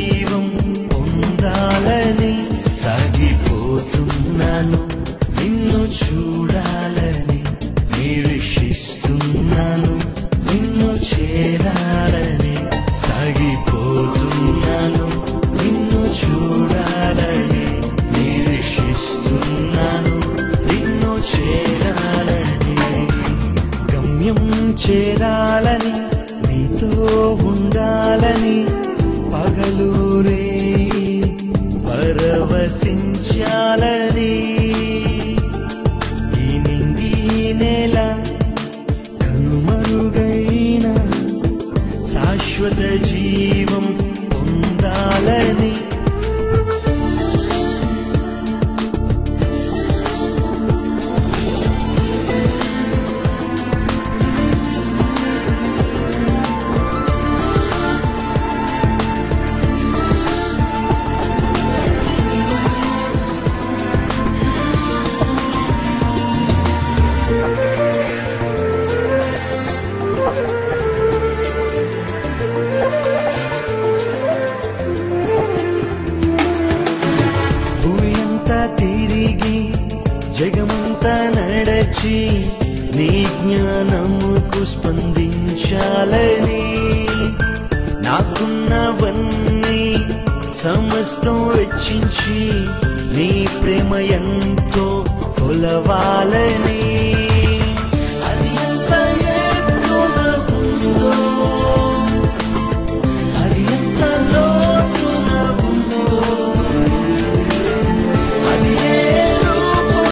జీవం పొందాలని సాగిపోతున్నాను నిన్ను చూడాలని నిరీక్షిస్తున్నాను నిన్ను చేరాలని సాగిపోతున్నాను నిన్ను చూడాలని నిరీక్షిస్తున్నాను నిన్ను చేరాలని గమ్యం చేరాలని నీతో ఉండాలని పగలూరే పరవశించాలని ఈ నింగి నేల కనుమరుగైన శాశ్వత జీవం పొందాలని తిరిగి జగమంతా నడచి నీ జ్ఞానముకు స్పందించాలని నాకున్నవన్నీ సమస్తం వెచ్చించి నీ ప్రేమ ఎంతో కొలవాలని